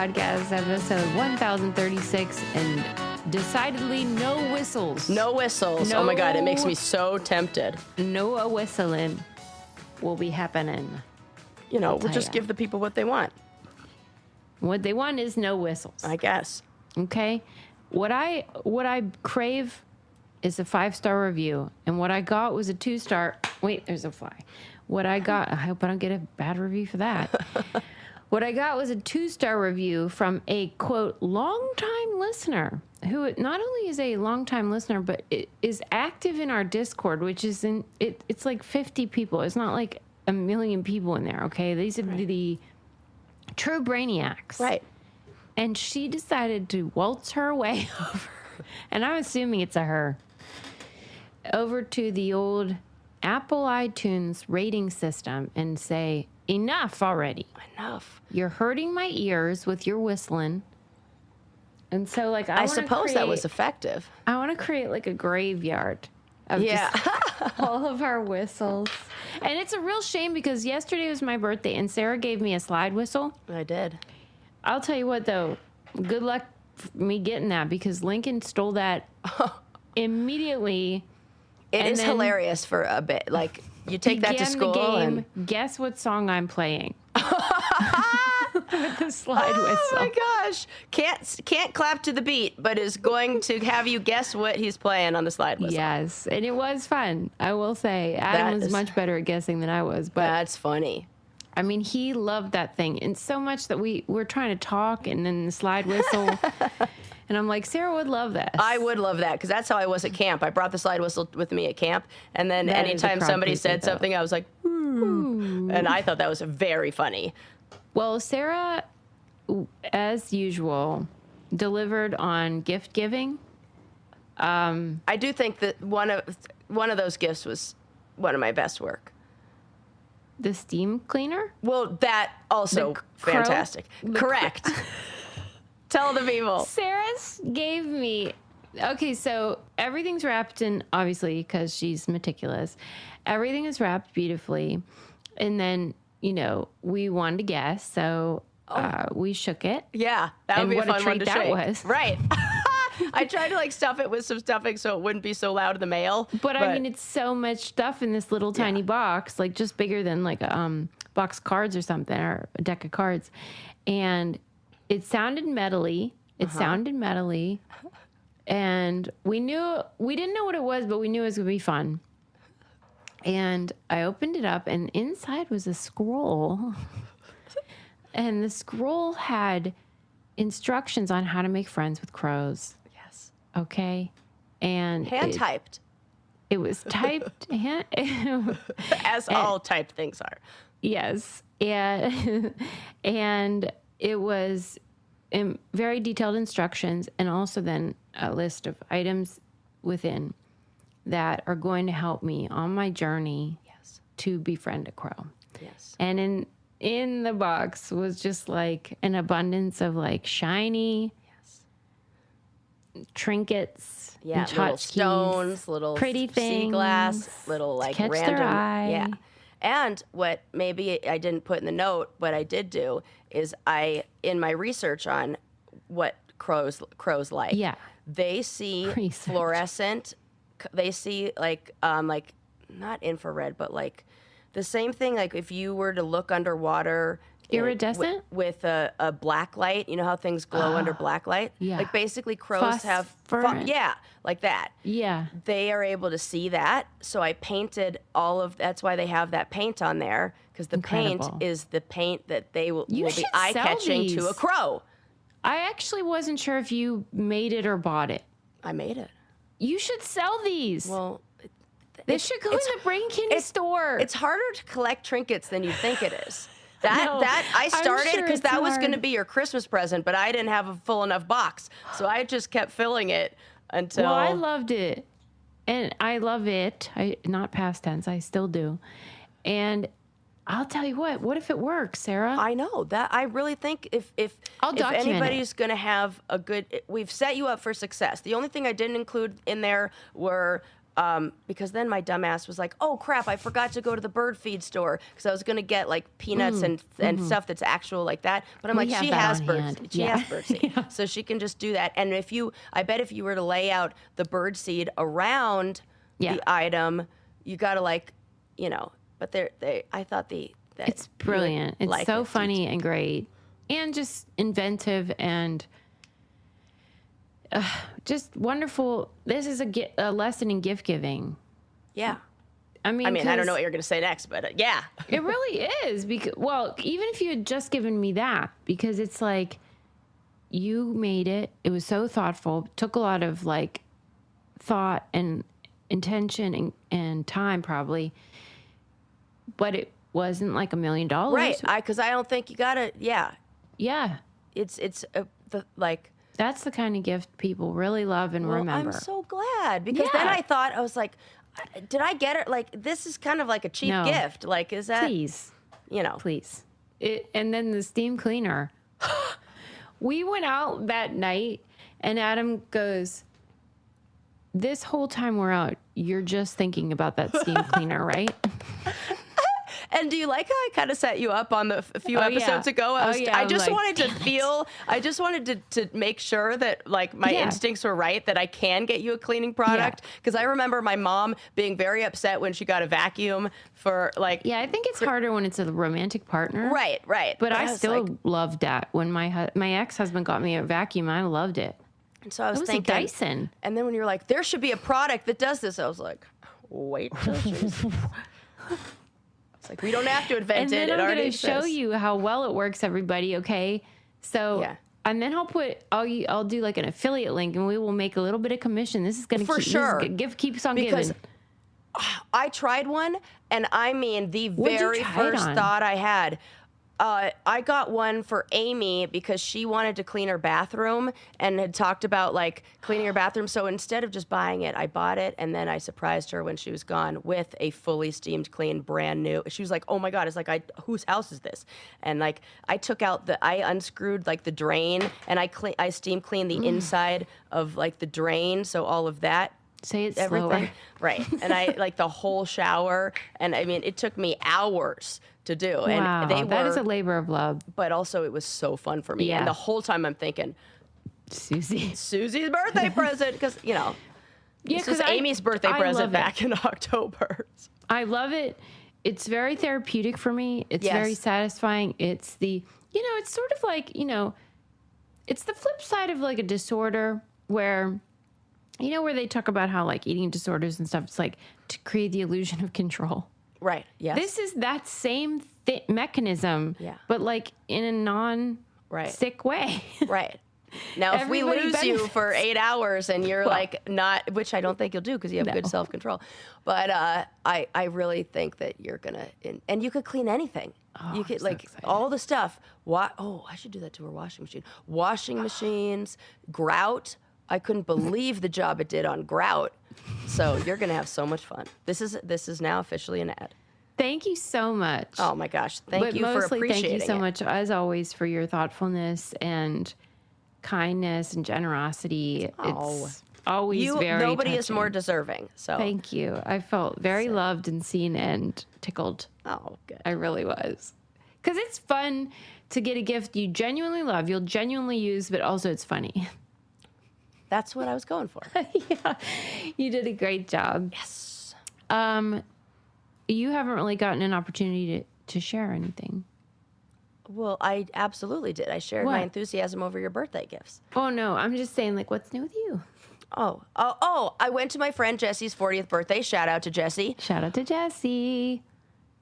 Podcast, episode 1036, and decidedly no whistles. No whistles. Oh my God, it makes me so tempted. No whistling will be happening. You know, we'll just give the people what they want. What they want is no whistles. I guess. Okay? What I crave is a 5-star review, and what I got was a 2-star. Wait, there's a fly. What I got, I hope I don't get a bad review for that. What I got was a 2-star review from a, quote, longtime listener, who not only is a longtime listener, but is active in our Discord, which is it's like 50 people. It's not like a million people in there, okay? These are the true brainiacs. Right. And she decided to waltz her way over, and I'm assuming it's a her, over to the old Apple iTunes rating system and say, enough already. Enough. You're hurting my ears with your whistling. And so, like, I suppose that was effective. I want to create, like, a graveyard of just all of our whistles. And it's a real shame because yesterday was my birthday, and Sarah gave me a slide whistle. I did. I'll tell you what, though. Good luck me getting that because Lincoln stole that immediately. It is hilarious for a bit. Like, you take that to school and guess what song I'm playing? With the slide whistle. Oh my gosh. Can't clap to the beat, but is going to have you guess what he's playing on the slide whistle. Yes, and it was fun. I will say Adam was much better at guessing than I was, but that's funny. I mean, he loved that thing, and so much that we're trying to talk, and then the slide whistle. And I'm like, Sarah would love this. I would love that, because that's how I was at camp. I brought the slide whistle with me at camp, and then anytime somebody said something, I was like, ooh. And I thought that was very funny. Well, Sarah, as usual, delivered on gift giving. I do think that one of those gifts was one of my best work. The steam cleaner? Well, that also fantastic. Correct. Tell the people. Sarah's gave me... Okay, so everything's wrapped in, obviously, because she's meticulous. Everything is wrapped beautifully. And then, you know, we wanted to guess, so we shook it. Yeah, that would be a fun one to shake. And what a treat that was. Right. I tried to, like, stuff it with some stuffing so it wouldn't be so loud in the mail. But I mean, it's so much stuff in this little tiny box, like just bigger than like a box of cards or something, or a deck of cards. And it sounded metally. And we didn't know what it was, but we knew it was going to be fun. And I opened it up, and inside was a scroll. And the scroll had instructions on how to make friends with crows. Yes. Okay. And hand-typed. It was typed. As all typed things are. Yes. And it was very detailed instructions, and also then a list of items within that are going to help me on my journey to befriend a crow. Yes. And in the box was just like an abundance of like shiny trinkets, and little stones, little pretty things, sea glass, little like catch random, their eye. yeah. And what maybe I didn't put in the note, what I did do is in my research on what crows like, they see fluorescent. They see like not infrared, but like the same thing. Like if you were to look underwater, iridescent with a black light. You know how things glow under black light? Yeah. Like basically crows have like that. Yeah. They are able to see that. So I painted that's why they have that paint on there, because the paint is the paint that they will be eye-catching to a crow. I actually wasn't sure if you made it or bought it. I made it. You should sell these. Well, they should go in the Brain Candy store. It's harder to collect trinkets than you think it is. I started because that was going to be your Christmas present, but I didn't have a full enough box, so I just kept filling it until. Well, I loved it, and I love it. Not past tense. I still do, and I'll tell you what. What if it works, Sarah? I know that. I really think if anybody's going to have a good, we've set you up for success. The only thing I didn't include in there were because then my dumbass was like, oh crap, I forgot to go to the bird feed store because I was going to get like peanuts and stuff that's actual like that. But I'm like, she has bird seed. So she can just do that. And I bet if you were to lay out the bird seed around the item, you got to like, but I thought it's brilliant. It's so funny and great and just inventive and just wonderful. This is a lesson in gift giving. Yeah. I mean, I don't know what you're going to say next, but yeah. It really is. Because, well, even if you had just given me that, because it's like you made it. It was so thoughtful. Took a lot of like thought and intention and time probably. But it wasn't like $1 million. Right. Because I don't think you got to, yeah. It's that's the kind of gift people really love and remember. I'm so glad because then I thought, I was like, did I get it? Like, this is kind of like a cheap gift. Like, is that? Please. Please. And then the steam cleaner. We went out that night and Adam goes, this whole time we're out, you're just thinking about that steam cleaner, right? And do you like how I kind of set you up on the few episodes ago? I just wanted to make sure that like my instincts were right, that I can get you a cleaning product. Because I remember my mom being very upset when she got a vacuum for like. Yeah, I think it's harder when it's a romantic partner. Right. But I still loved that. When my ex-husband got me a vacuum, I loved it. And so I was thinking. A Dyson. And then when you're like, there should be a product that does this, I was like, wait till she's. It's like, we don't have to invent it. And then I'm going to show you how well it works, everybody, okay? So, and then I'll do like an affiliate link, and we will make a little bit of commission. This is going to keeps on giving. I tried one, and I mean, the very first thought I had, I got one for Amy because she wanted to clean her bathroom and had talked about like cleaning her bathroom. So instead of just buying it, I bought it, and then I surprised her when she was gone with a fully steamed clean, brand new. She was like, "Oh my God!" It's like, whose house is this? And like, I unscrewed like the drain, and I steam cleaned the inside of like the drain, so all of that. Say it everything slower. Right. And I like the whole shower, and I mean, it took me hours to do. Wow, and that is a labor of love. But also it was so fun for me. And the whole time I'm thinking, Susie's birthday present, because this was Amy's birthday present back in October. I love it. It's very therapeutic for me. It's very satisfying. It's it's sort of like, it's the flip side of like a disorder where where they talk about how like eating disorders and stuff, it's like to create the illusion of control. Right. Yes. This is that same mechanism, but like in a non-sick way. Right. Now, if we lose you for 8 hours and you're like not, which I don't think you'll do because you have good self-control, but I really think that you're gonna, and you could clean anything. You could all the stuff. I should do that to her washing machine. Washing machines, grout. I couldn't believe the job it did on grout. So you're going to have so much fun. This is now officially an ad. Thank you so much. Oh my gosh. Thank you for appreciating it. Thank you so much, as always, for your thoughtfulness and kindness and generosity. It's always very nobody touching. Is more deserving. So thank you. I felt very loved and seen and tickled. Oh, good. I really was. Because it's fun to get a gift you genuinely love, you'll genuinely use, but also it's funny. That's what I was going for. Yeah, you did a great job. Yes. You haven't really gotten an opportunity to share anything. Well, I absolutely did. I shared my enthusiasm over your birthday gifts. Oh, no. I'm just saying, like, what's new with you? Oh, I went to my friend Jesse's 40th birthday. Shout out to Jessie. Shout out to Jessie.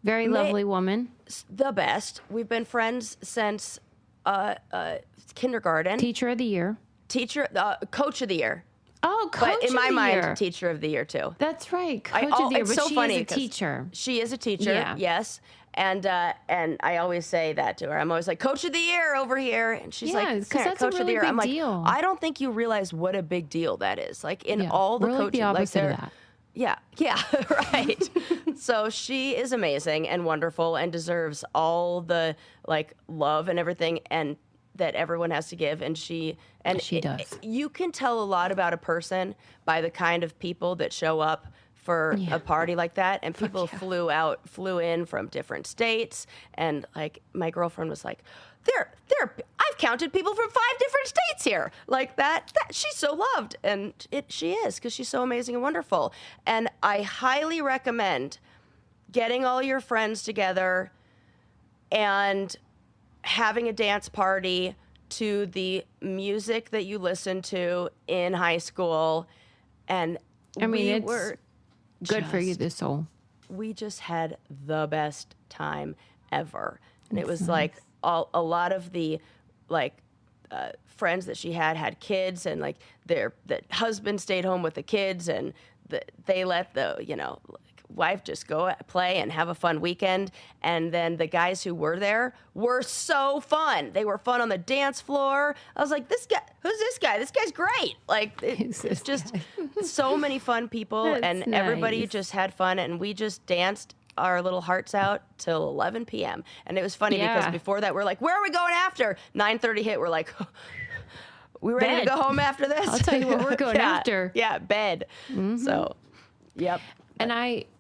Very lovely woman. The best. We've been friends since kindergarten. Teacher of the year. Coach of the year. Oh, coach of the year. But in my mind, teacher of the year too. That's right, coach of the year. But she is a teacher. She is a teacher, yes. And I always say that to her. I'm always like, coach of the year over here, and she's like, because that's coach a really of the year. big I'm like, deal. I don't think you realize what a big deal that is. Like in all the coaching, the opposite of that. Yeah, right. So she is amazing and wonderful and deserves all the like love and everything and that everyone has to give, and she does. You can tell a lot about a person by the kind of people that show up for a party like that, and people flew in from different states, and like my girlfriend was like, I've counted people from 5 different states here, like that she's so loved, and she is, because she's so amazing and wonderful. And I highly recommend getting all your friends together and having a dance party to the music that you listened to in high school. And it's good for you, the soul. We just had the best time ever. And it was nice. Like a lot of the friends that she had kids, and like the husband stayed home with the kids, and they let the wife just go play and have a fun weekend. And then the guys who were there were so fun. They were fun on the dance floor. I was like, this guy, who's this guy? This guy's great. Like, it's just so many fun people. And nice. Everybody just had fun, and we just danced our little hearts out till 11 p.m. And it was funny because before that, we're like, where are we going after? 9:30 hit. We're like, we ready to go home after this? I'll tell you what we're going after. Yeah, bed. Mm-hmm. So, yep. And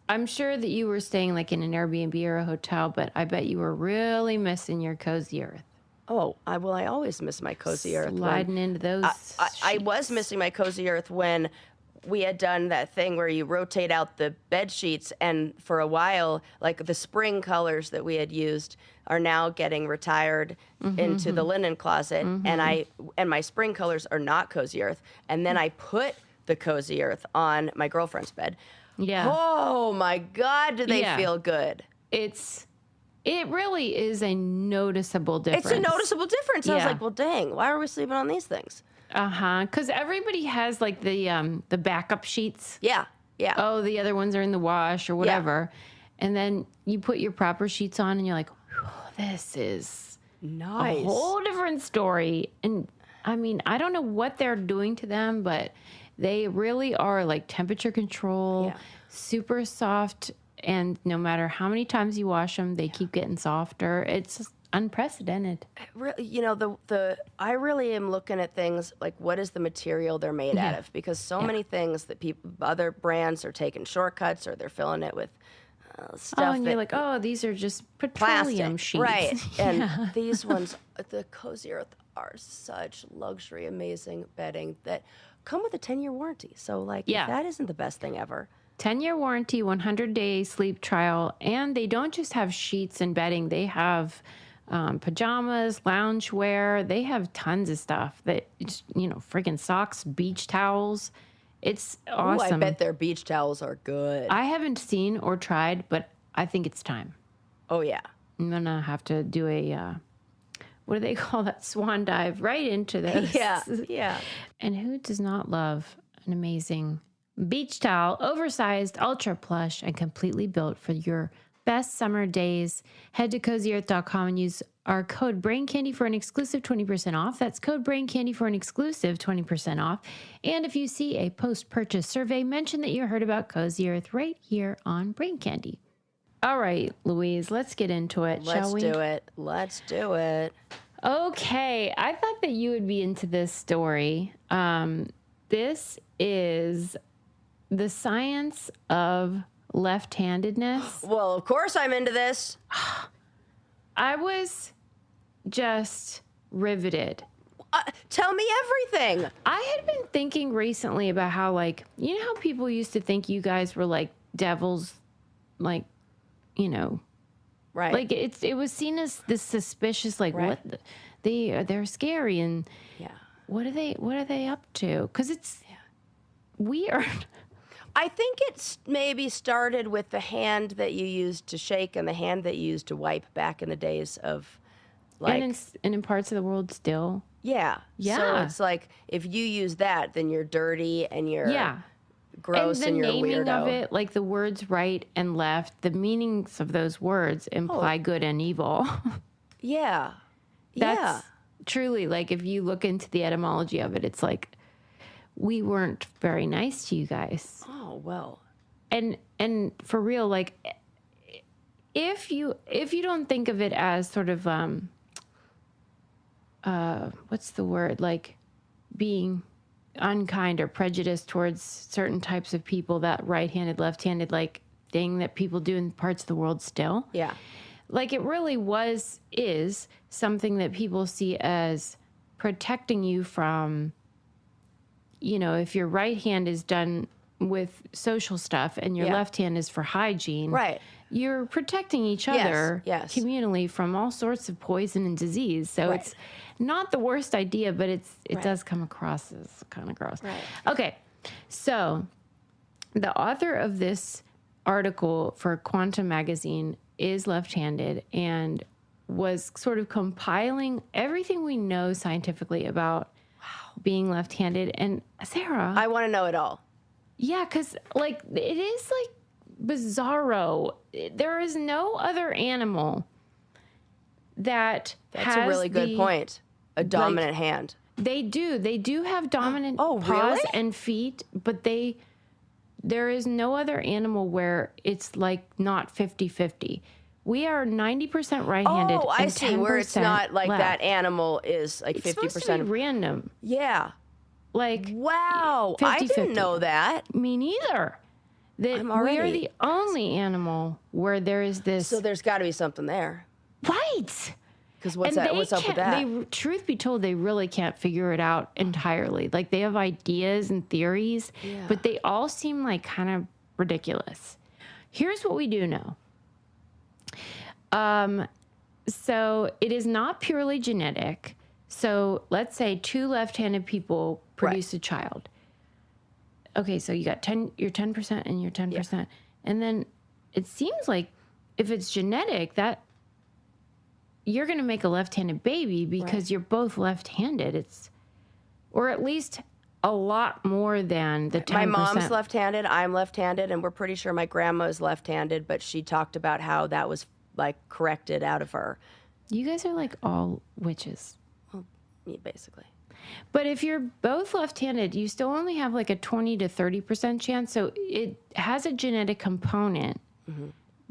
I'm sure that you were staying like in an Airbnb or a hotel, but I bet you were really missing your cozy earth. Oh, I always miss my cozy earth. Sliding into those. I was missing my cozy earth when we had done that thing where you rotate out the bed sheets, and for a while, like the spring colors that we had used are now getting retired into the linen closet, and my spring colors are not cozy earth. And then I put the cozy earth on my girlfriend's bed. Yeah. Oh my God, do they feel good? It really is a noticeable difference. It's a noticeable difference. I was like, well, dang, why are we sleeping on these things? Because everybody has like the backup sheets. Yeah. Oh, the other ones are in the wash or whatever. Yeah. And then you put your proper sheets on and you're like, this is nice. A whole different story. And I mean, I don't know what they're doing to them, but they really are like temperature control, super soft. And no matter how many times you wash them, they keep getting softer. It's unprecedented. I really am looking at things like, what is the material they're made out of? Because so many things that other brands are taking shortcuts, or they're filling it with stuff. Oh, and you're like, these are just petroleum sheets. Right. And these ones, the Cozy Earth, are such luxury, amazing bedding that come with a 10-year warranty. So, if that isn't the best thing ever. 10-year warranty, 100-day sleep trial, and they don't just have sheets and bedding. They have pajamas, loungewear. They have tons of stuff that, freaking socks, beach towels. It's awesome. Ooh, I bet their beach towels are good. I haven't seen or tried, but I think it's time. Oh, yeah. I'm going to have to do a, what do they call that? Swan dive right into this. Yeah. And who does not love an amazing beach towel, oversized, ultra plush, and completely built for your best summer days? Head to cozyearth.com and use our code BRAINCANDY for an exclusive 20% off. That's code BRAINCANDY for an exclusive 20% off. And if you see a post-purchase survey, mention that you heard about Cozy Earth right here on Brain Candy. All right, Louise, let's get into it, shall we? Let's do it. Okay, I thought that you would be into this story. This is the science of left-handedness. Well, of course I'm into this. I was just riveted. Tell me everything. I had been thinking recently about how, how people used to think you guys were like devils, right? Like it was seen as this suspicious, what they're scary, and what are they up to? Because it's weird. I think it's maybe started with the hand that you used to shake and the hand that you used to wipe back in the days of, and in parts of the world still. Yeah. So it's like, if you use that, then you're dirty and you're gross and you're a weirdo. And the naming of it, like the words right and left, the meanings of those words imply good and evil. Yeah. That's truly, if you look into the etymology of it, it's like, we weren't very nice to you guys. Oh, well. And for real, if you don't think of it as sort of what's the word? Being unkind or prejudiced towards certain types of people, that right-handed, left-handed like thing that people do in parts of the world still. Yeah. Like it really is something that people see as protecting you from, you know, if your right hand is done with social stuff and your left hand is for hygiene. Right. You're protecting each other yes. communally from all sorts of poison and disease. So it's not the worst idea, but it does come across as kind of gross. Right. Okay. So the author of this article for Quantum Magazine is left-handed and was sort of compiling everything we know scientifically about being left-handed. And Sarah, I want to know it all. Yeah, because like it is like bizarro. There is no other animal that That's a really good point. A dominant hand. They do have dominant paws really? and feet, but there is no other animal where it's like not 50-50. We are 90% right-handed. Oh, I and see. Where it's not like left. that animal is like 50%. It's supposed to be random. Yeah. Like Wow. 50-50. I didn't know that. Me neither. That we are the only animal where there is this. So there's got to be something there. Right. Because what's up with that? Truth be told, they really can't figure it out entirely. Like they have ideas and theories, but they all seem like kind of ridiculous. Here's what we do know. So it is not purely genetic. So let's say two left-handed people produce a child. Okay, so you got your 10% and your 10%. Yeah. And then it seems like if it's genetic, that you're going to make a left-handed baby because you're both left-handed. Or at least a lot more than the 10%. My mom's left-handed, I'm left-handed, and we're pretty sure my grandma is left-handed, but she talked about how that was like corrected out of her. You guys are like all witches. Well, yeah, basically. But if you're both left-handed, you still only have like a 20 to 30% chance. So it has a genetic component,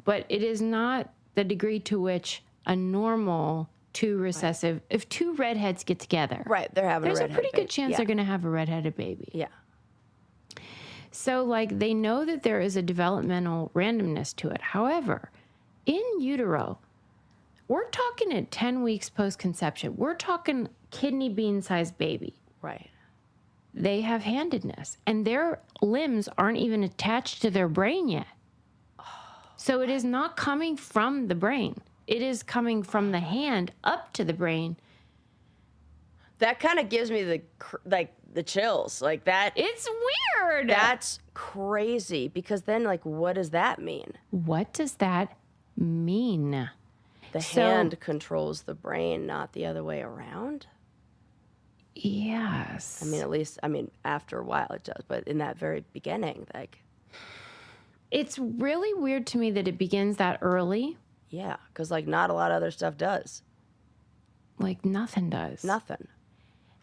but it is not the degree to which a normal two recessive, if two redheads get together, there's a pretty good chance they're going to have a redheaded baby. Yeah. So like they know that there is a developmental randomness to it. However, in utero, we're talking at 10 weeks post-conception. We're talking kidney bean-sized baby. Right. They have handedness, and their limbs aren't even attached to their brain yet. So it is not coming from the brain. It is coming from the hand up to the brain. That kind of gives me the chills. Like that. It's weird. That's crazy because then like what does that mean? What does that mean? The hand controls the brain, not the other way around? Yes. I mean, after a while it does, but in that very beginning, like. It's really weird to me that it begins that early. Yeah, because like not a lot of other stuff does. Like nothing does. Nothing.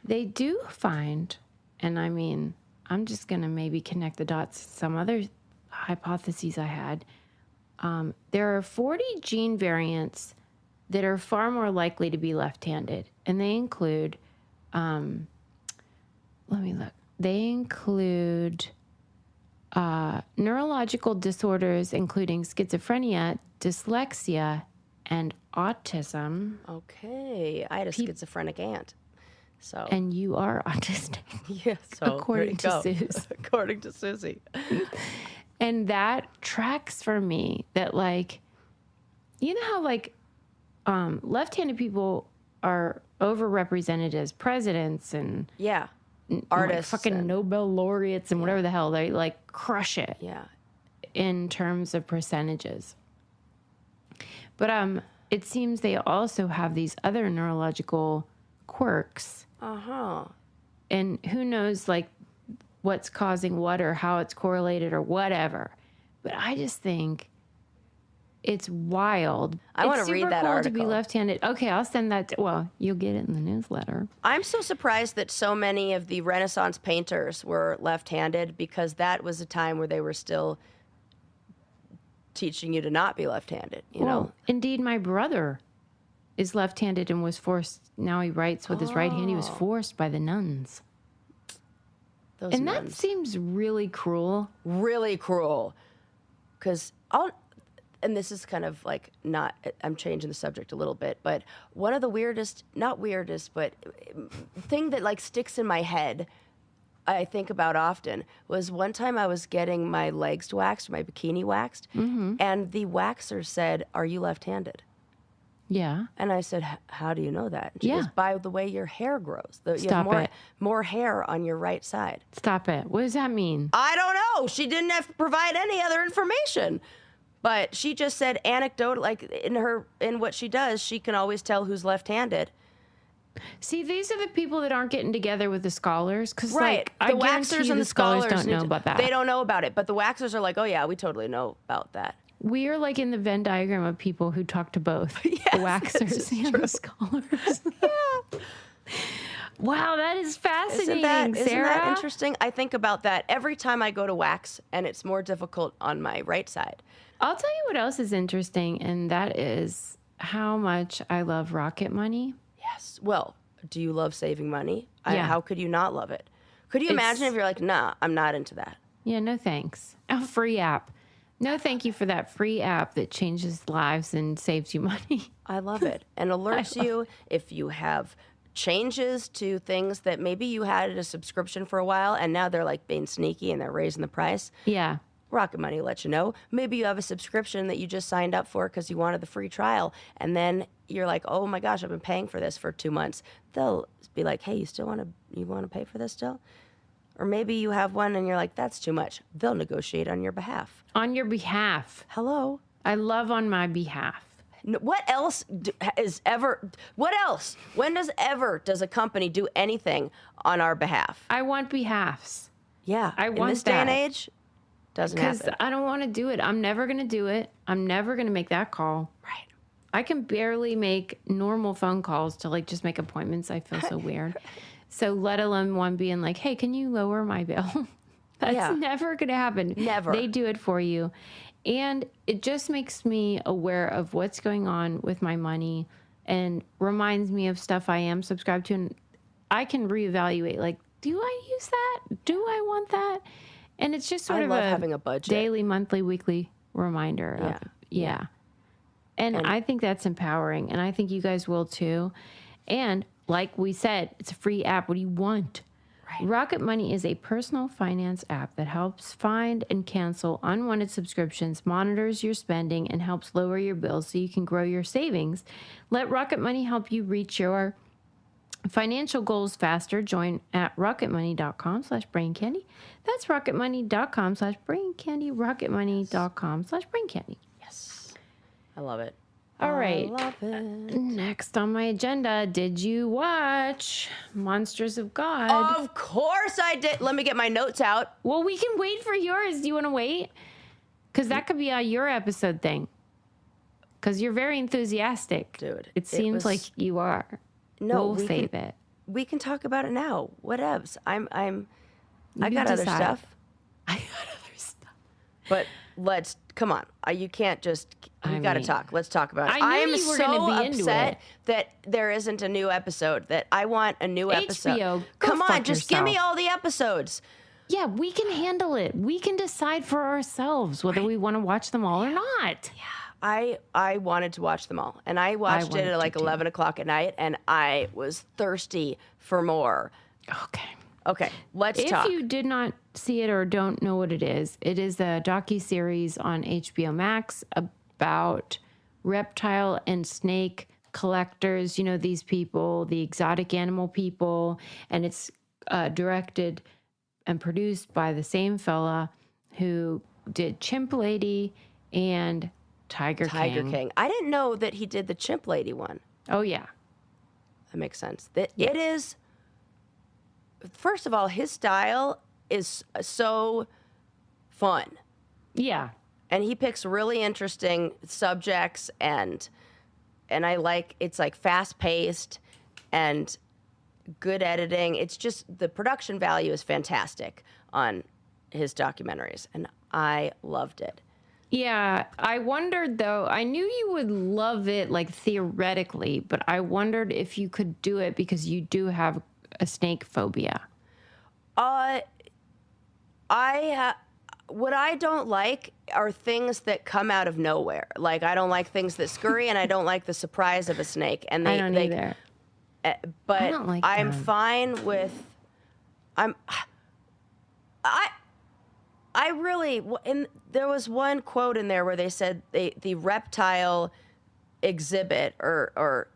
They do find, and I mean, I'm just going to maybe connect the dots to some other hypotheses I had. There are 40 gene variants that are far more likely to be left-handed, and they include, let me look. They include neurological disorders, including schizophrenia, dyslexia, and autism. Okay, I had a schizophrenic aunt. So. And you are autistic. Yeah, so according to Susie. According to Susie. And that tracks for me that, like, you know how, like, left-handed people are overrepresented as presidents and artists, like fucking Nobel laureates and whatever the hell, they like crush it. Yeah, in terms of percentages. But it seems they also have these other neurological quirks. And who knows, like, what's causing what or how it's correlated or whatever. But I just think it's wild. I want to read that article. article. To be left-handed. Okay, I'll send that. Well, you'll get it in the newsletter. I'm so surprised that so many of the Renaissance painters were left-handed because that was a time where they were still teaching you to not be left-handed. You know, indeed, my brother is left-handed and was forced. Now he writes with his right hand. He was forced by the nuns. Those and nuns. that seems really cruel. Really cruel. Because and this is kind of like not, I'm changing the subject a little bit, but one of the not weirdest, but thing that like sticks in my head, I think about often, was one time I was getting my legs waxed, my bikini waxed, and the waxer said, "Are you left-handed?" Yeah. And I said, "How do you know that?" And she goes, "By the way your hair grows. You have more hair on your right side." Stop it. What does that mean? I don't know. She didn't have to provide any other information. But she just said anecdote, like in what she does, she can always tell who's left-handed. See, these are the people that aren't getting together with the scholars. Because, right. like, the waxers and the scholars scholars don't know about that. They don't know about it. But the waxers are like, oh, yeah, we totally know about that. We are like in the Venn diagram of people who talk to both yes, the waxers and the scholars. Yeah. Wow, that is fascinating, Isn't Sarah. that interesting? I think about that every time I go to wax, and it's more difficult on my right side. I'll tell you what else is interesting, and that is how much I love Rocket Money. Yes. Well, do you love saving money? Yeah. How could you not love it? Could you imagine if you're like, nah, I'm not into that? Yeah, no thanks. A free app. No thank you for that free app that changes lives and saves you money. I love it. And alerts you if you have changes to things that maybe you had a subscription for a while and now they're like being sneaky and they're raising the price. Yeah. Rocket Money will let you know. Maybe you have a subscription that you just signed up for because you wanted the free trial, and then you're like, "Oh my gosh, I've been paying for this for 2 months." They'll be like, "Hey, you want to pay for this still?" Or maybe you have one and you're like, "That's too much." They'll negotiate on your behalf. On your behalf. Hello. I love on my behalf. What else is ever? What else? When does a company do anything on our behalf? I want behalfs. Yeah, I want in this day and age. Doesn't happen. Because I don't want to do it. I'm never going to do it. I'm never going to make that call. Right. I can barely make normal phone calls to like just make appointments. I feel so weird. So let alone one being like, "Hey, can you lower my bill?" That's never going to happen. Never. They do it for you. And it just makes me aware of what's going on with my money and reminds me of stuff I am subscribed to. And I can reevaluate, like, do I use that? Do I want that? And it's just sort of having a budget. Daily, monthly, weekly reminder. Yeah. And I think that's empowering. And I think you guys will too. And like we said, it's a free app. What do you want? Right. Rocket Money is a personal finance app that helps find and cancel unwanted subscriptions, monitors your spending, and helps lower your bills so you can grow your savings. Let Rocket Money help you reach your financial goals faster. Join at rocketmoney.com/braincandy. That's rocketmoney.com/braincandy. rocketmoney.com/braincandy. Yes. I love it. All right. I love it. Next on my agenda, did you watch Monsters of God? Of course I did. Let me get my notes out. Well, we can wait for yours. Do you want to wait? Because that could be a your episode thing. Because you're very enthusiastic. Dude. It seems like you are. No, we'll save it. We can talk about it now. Whatevs. I got other stuff. I got other stuff. But come on. You can't just, we got to talk. Let's talk about it. I am knew you were so gonna be into upset it. that there isn't a new episode, that I want a new episode. HBO, come on, fuck just give me yourself. all the episodes. Yeah, we can handle it. We can decide for ourselves whether we want to watch them all or not. Yeah. I wanted to watch them all, and I watched it at like 11 o'clock at night, and I was thirsty for more. Okay, let's talk. If you did not see it or don't know what it is a docuseries on HBO Max about reptile and snake collectors. You know, these people, the exotic animal people, and it's directed and produced by the same fella who did Chimp Lady and Tiger King. I didn't know that he did the Chimp Lady one. Oh, yeah. That makes sense. It is, first of all, his style is so fun. Yeah. And he picks really interesting subjects, and it's like fast-paced and good editing. It's just, the production value is fantastic on his documentaries, and I loved it. Yeah, I wondered though, I knew you would love it like theoretically, but I wondered if you could do it because you do have a snake phobia. What I don't like are things that come out of nowhere. Like, I don't like things that scurry, and I don't like the surprise of a snake. And I don't either. But I don't like I'm them. fine with. I really. And there was one quote in there where they said the reptile exhibit or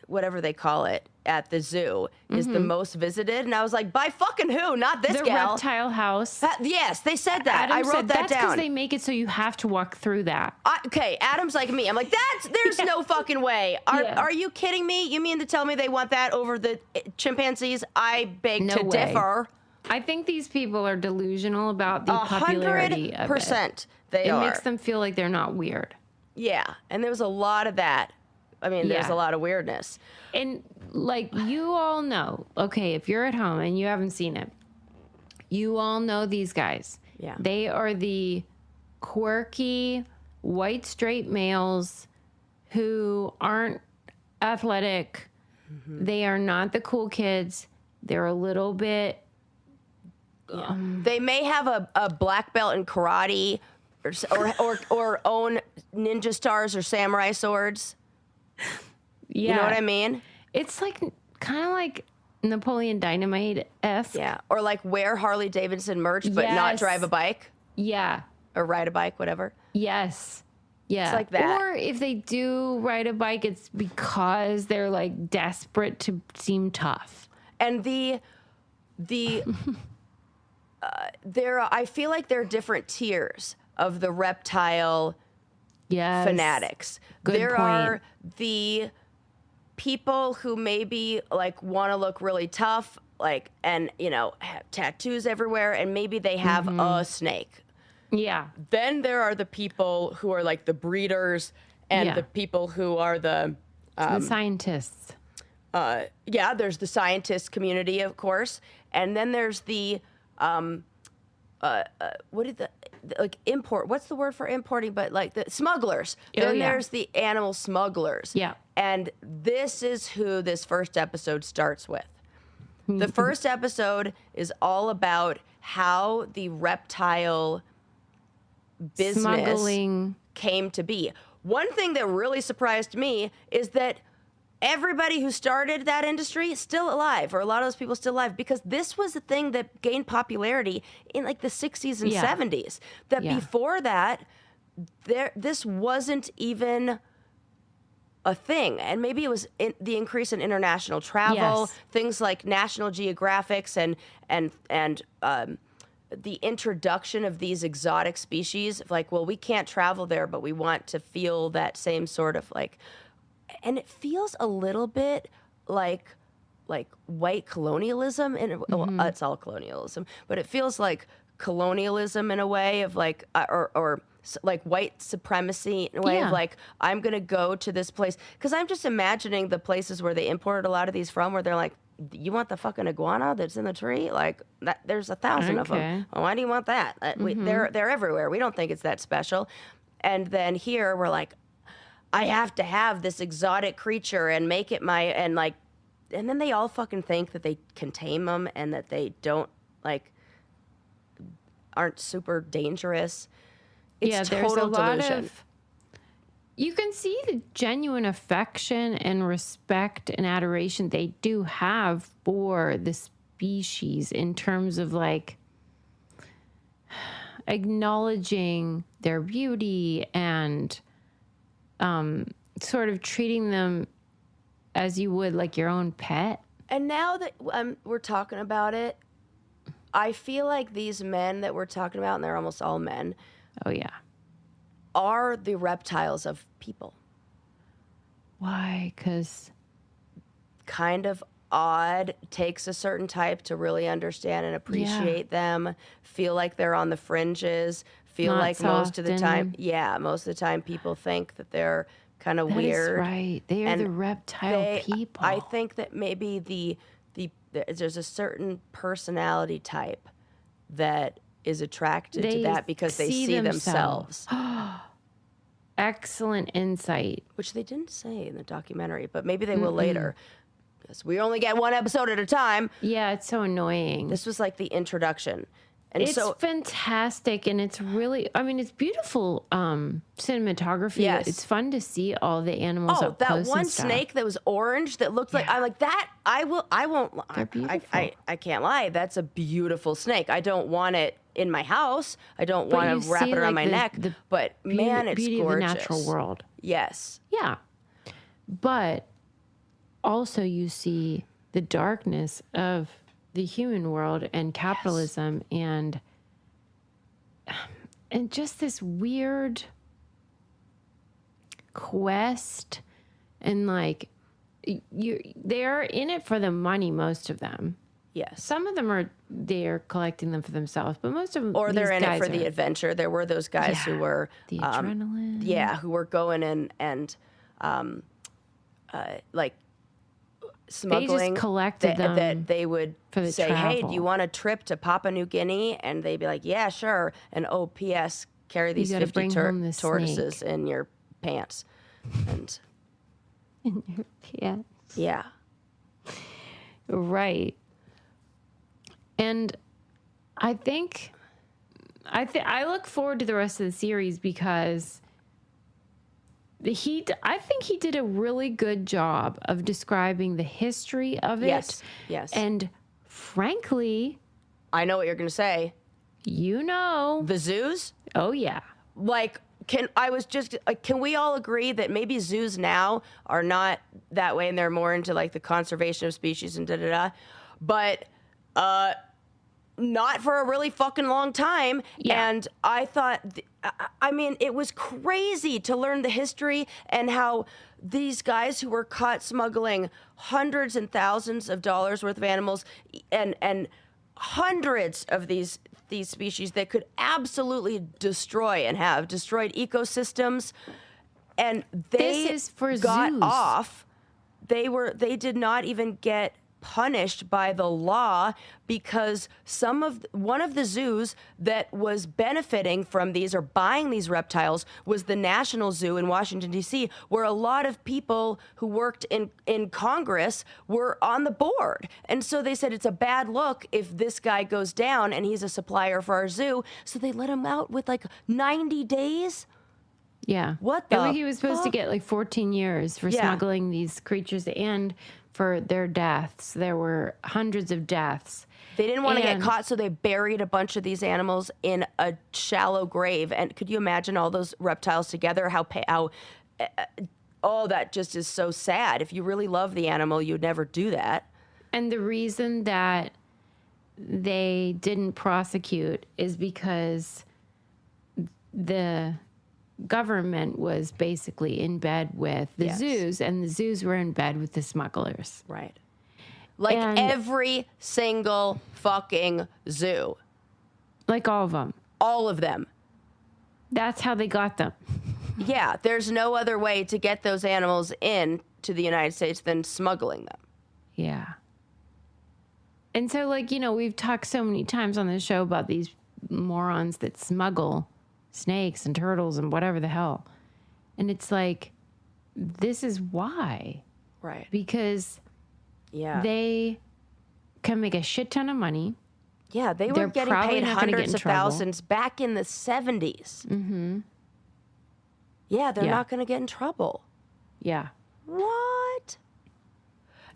whatever they call it at the zoo is the most visited, and I was like, by fucking who? Not this the gal. Reptile House. Yes, they said that. Adam I wrote said that that's down. because they make it so you have to walk through that. Okay, Adam's like me. I'm like, there's no fucking way. Are you kidding me? You mean to tell me they want that over the chimpanzees? I beg to differ. I think these people are delusional about the popularity of it. 100% they are. It makes them feel like they're not weird. Yeah, and there was a lot of that. I mean, there's a lot of weirdness. And like, you all know, okay, if you're at home and you haven't seen it, you all know these guys. Yeah. They are the quirky, white, straight males who aren't athletic. They are not the cool kids. They're a little bit... they may have a black belt in karate or own ninja stars or samurai swords. Yeah. You know what I mean? It's like kind of like Napoleon Dynamite-esque. Yeah. Or like wear Harley Davidson merch but not drive a bike. Yeah. Or ride a bike, whatever. Yes. Yeah. It's like that. Or if they do ride a bike, it's because they're like desperate to seem tough. And I feel like there are different tiers of the reptile fanatics. Good point. Are the people who maybe like want to look really tough, like, and have tattoos everywhere, and maybe they have a snake. Yeah. Then there are the people who are like the breeders and the people who are the scientists. There's the scientist community, of course, and then there's the what's the word for importing, but like the smugglers. There's the animal smugglers. Yeah. And this is who this first episode starts with. The first episode is all about how the reptile business Smuggling came to be. One thing that really surprised me is that everybody who started that industry is still alive, or a lot of those people still alive, because this was the thing that gained popularity in like the 60s and 70s. That before that, this wasn't even a thing. And maybe it was the increase in international travel, things like National Geographics and the introduction of these exotic species. Like, well, we can't travel there, but we want to feel that same sort of like... And it feels a little bit like white colonialism, and it's all colonialism, but it feels like colonialism in a way of like, or like white supremacy in a way of like, I'm gonna go to this place, because I'm just imagining the places where they imported a lot of these from, where they're like, you want the fucking iguana that's in the tree? Like that, there's 1,000 of them. Well, why do you want that? They're everywhere. We don't think it's that special. And then here we're like, I have to have this exotic creature and make it and then they all fucking think that they can tame them and that they aren't super dangerous. It's there's total a lot delusion. You can see the genuine affection and respect and adoration they do have for the species in terms of like acknowledging their beauty and sort of treating them as you would like your own pet. And now that we're talking about it, I feel like these men that we're talking about, and they're almost all men. Oh, yeah. Are the reptiles of people. Why? Because... kind of odd, takes a certain type to really understand and appreciate them, feel like they're on the fringes, feel Not like most of the time, and... most of the time people think that they're kind of weird. That's right. They are the reptile people. I think that maybe there's a certain personality type that is attracted to that because they see themselves. Excellent insight. Which they didn't say in the documentary, but maybe they will later. Because we only get one episode at a time. Yeah, it's so annoying. This was like the introduction. And it's fantastic, and it's really, I mean, it's beautiful cinematography. Yes. It's fun to see all the animals up that close one and stuff. snake that was orange that looked like, I'm like, that, I won't, They're beautiful. I can't lie. That's a beautiful snake. I don't want it in my house. I don't want to wrap it around my neck. But man, it's beauty gorgeous. Of the natural world. Yes. Yeah. But also you see the darkness of the human world and capitalism and just this weird quest, and like they're in it for the money, most of them. Yes. Some of them they're collecting them for themselves, but most of them, or they're in it for the adventure. There were those guys who were the adrenaline. Who were going in and like smuggling. They just collected them that they would for the say, travel. "Hey, do you want a trip to Papua New Guinea?" And they'd be like, "Yeah, sure." And P.S. carry these 50 tortoises in your pants. And in your pants. Yeah. Right. And I think I look forward to the rest of the series because I think he did a really good job of describing the history of it. Yes. And frankly, I know what you're going to say. The zoos? Oh yeah. Like, can we all agree that maybe zoos now are not that way and they're more into like the conservation of species and da-da-da, but not for a really fucking long time. Yeah. And I thought, I mean, it was crazy to learn the history and how these guys who were caught smuggling hundreds and thousands of dollars worth of animals and hundreds of these species that could absolutely destroy and have destroyed ecosystems, and they got zoos. off. They did not even get punished by the law because one of the zoos that was benefiting from these or buying these reptiles was the National Zoo in Washington, D.C., where a lot of people who worked in Congress were on the board. And so they said it's a bad look if this guy goes down and he's a supplier for our zoo. So they let him out with like 90 days. Yeah. What the He was supposed to get like 14 years for smuggling these creatures and for their deaths. There were hundreds of deaths. They didn't want to get caught, so they buried a bunch of these animals in a shallow grave. And could you imagine all those reptiles together? That just is so sad. If you really love the animal, you'd never do that. And the reason that they didn't prosecute is because the government was basically in bed with the zoos, and the zoos were in bed with the smugglers. Right. Like every single fucking zoo. Like all of them. All of them. That's how they got them. Yeah, there's no other way to get those animals in to the United States than smuggling them. Yeah. And so, like, we've talked so many times on this show about these morons that smuggle snakes and turtles and whatever the hell. And it's like, this is why. Right. Because they can make a shit ton of money. Yeah, they were getting paid hundreds of thousands back in the 70s. Mm-hmm. Yeah, they're not going to get in trouble. Yeah. What?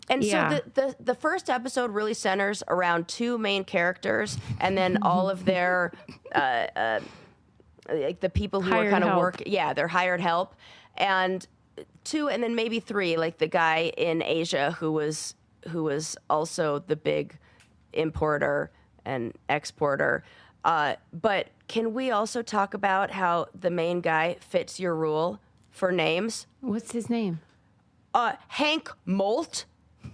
And so the first episode really centers around two main characters and then all of their like the people who are kind of working. Yeah, they're hired help. And two, and then maybe three, like the guy in Asia who was also the big importer and exporter. But can we also talk about how the main guy fits your rule for names? What's his name? Hank Molt.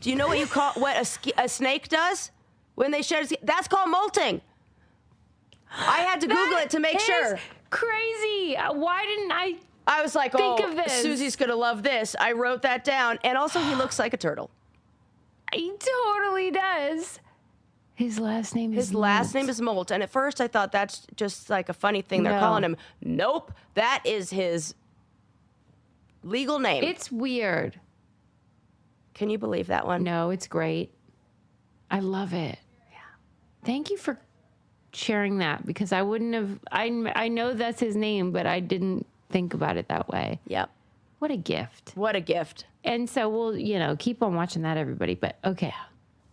Do you know what you call what a snake does when they shed? That's called molting. I had to Google it to make sure. Crazy. Why didn't I was like, think of this? Susie's gonna love this. I wrote that down, and also he looks like a turtle. He totally does. His last name is Molt. And at first I thought that's just like a funny thing they're calling him. Nope. That is his legal name. It's weird. Can you believe that one? No, it's great. I love it. Yeah. Thank you for sharing that because I wouldn't have. I know that's his name, but I didn't think about it that way. Yep. What a gift. What a gift. And so we'll, keep on watching that, everybody. But okay,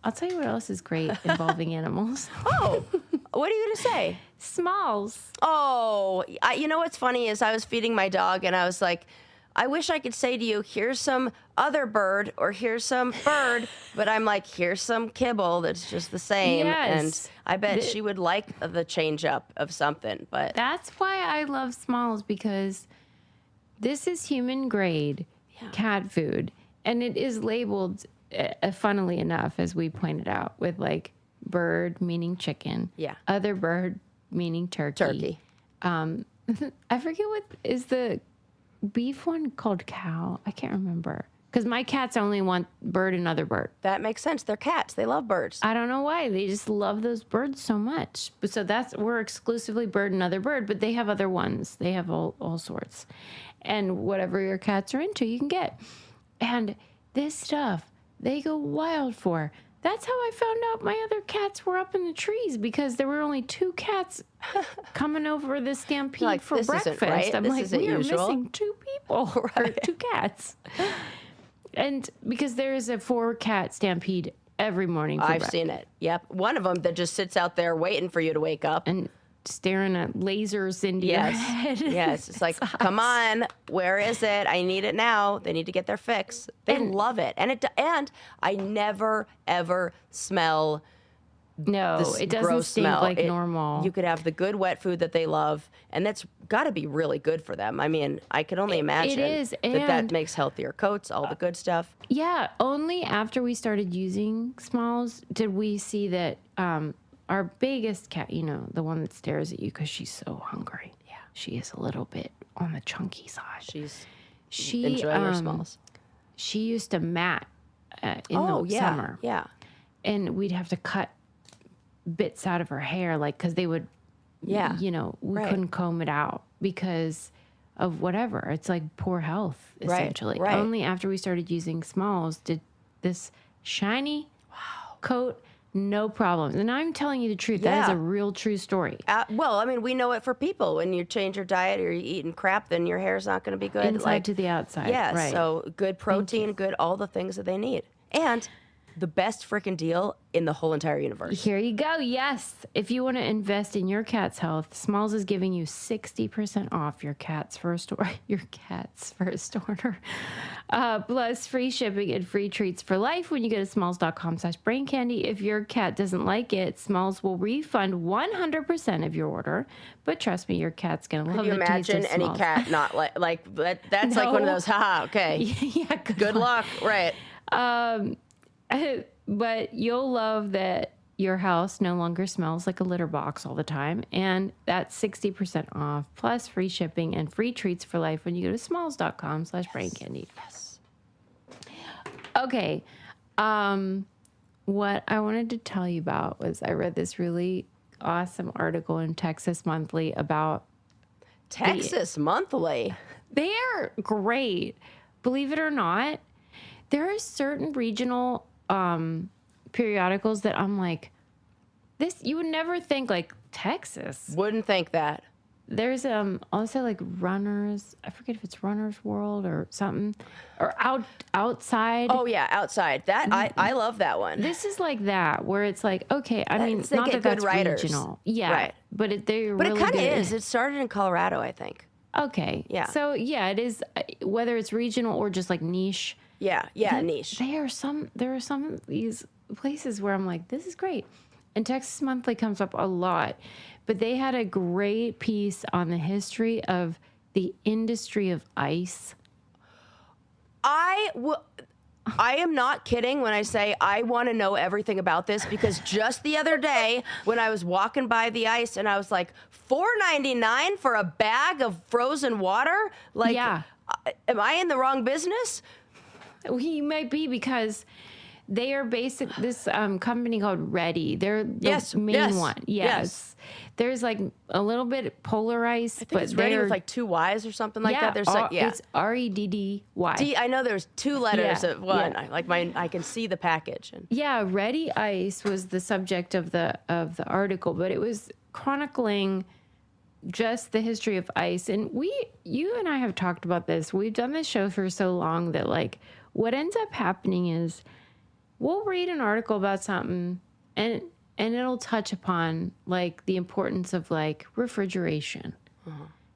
I'll tell you what else is great involving animals. Oh, what are you going to say? Smalls. Oh, you know what's funny is I was feeding my dog and I was like, I wish I could say to you, here's some other bird or here's some bird, but I'm like, here's some kibble that's just the same. Yes. And I bet she would like the change up of something, but That's why I love Smalls, because this is human grade cat food. And it is labeled, funnily enough, as we pointed out, with like bird meaning chicken. Yeah. Other bird meaning turkey. I forget what is the beef one called cow. I can't remember. Because my cats only want bird and other bird. that makes sense. They're cats. They love birds. I don't know why. They just love those birds so much. But so we're exclusively bird and other bird, but they have other ones. They have all sorts. And whatever your cats are into, you can get. And this stuff, they go wild for. That's how I found out my other cats were up in the trees, because there were only 2 cats coming over the stampede Like, for this isn't breakfast. right. I'm This like, isn't we are usual." missing 2 people, or 2 cats. And because there is a 4-cat stampede every morning for I've breakfast. seen it. Yep. One of them that just sits out there waiting for you to wake up. And staring at lasers into your head. Yes. It's like, come on, where is it? I need it now. They need to get their fix. They love it. And I never, ever smell No, this it doesn't gross stink smell. like normal. You could have the good wet food that they love, and that's got to be really good for them. I mean, I can only imagine is, that and makes healthier coats, all the good stuff. Yeah, only after we started using Smalls did we see that our biggest cat, the one that stares at you because she's so hungry. Yeah. She is a little bit on the chunky side. She enjoying her smalls. She used to mat in the summer. Yeah. And we'd have to cut bits out of her hair, because they would, we couldn't comb it out because of whatever. It's like poor health, essentially. Right. Only after we started using Smalls did this shiny coat, no problems. And I'm telling you the truth. That is a real true story. Well, I mean, we know it for people. When you change your diet or you're eating crap, then your hair's not going to be good. Inside to the outside. Yeah, right. so good protein, good all the things that they need. And the best freaking deal in the whole entire universe. Here you go. Yes. If you want to invest in your cat's health, Smalls is giving you 60% off your cat's first order. Plus free shipping and free treats for life when you go to smalls.com/braincandy. If your cat doesn't like it, Smalls will refund 100% of your order. But trust me, your cat's going to love Can you the taste of imagine any Smalls. cat not like that? That's like one of those, haha, okay. Yeah, Good luck. Right. But you'll love that your house no longer smells like a litter box all the time. And that's 60% off, plus free shipping and free treats for life when you go to smalls.com/braincandy. Yes. Okay. What I wanted to tell you about was I read this really awesome article in Texas Monthly about Texas Monthly. They're great. Believe it or not, there are certain regional periodicals that I'm like, this, you would never think, like, Texas. Wouldn't think that. There's also like Runners. I forget if it's Runners World or something, or Outside. Oh yeah, Outside. That I love that one. This is like that, where it's like, okay, I mean, they not get that that's good writers. regional. Yeah. Right. But they're But really it kind of good. is. It started in Colorado, I think. Okay. Yeah. So yeah, it is, whether it's regional or just like niche. Yeah, niche. There are some of these places where I'm like, this is great. And Texas Monthly comes up a lot. But they had a great piece on the history of the industry of ice. I am not kidding when I say I want to know everything about this, because just the other day when I was walking by the ice and I was like, $4.99 for a bag of frozen water? Like, Yeah. Am I in the wrong business? He might be, because They are this company called Ready. They're the Yes, main yes, one. yes. There's like a little bit Polar Ice, I think but it's Ready with like 2 Y's or something like that. There's it's REDDY. I know there's 2 letters of one. Yeah. I can see the package. And Yeah, Ready Ice was the subject of the article, but it was chronicling just the history of ice. And you and I have talked about this. We've done this show for so long that like what ends up happening is we'll read an article about something and it'll touch upon like the importance of like refrigeration.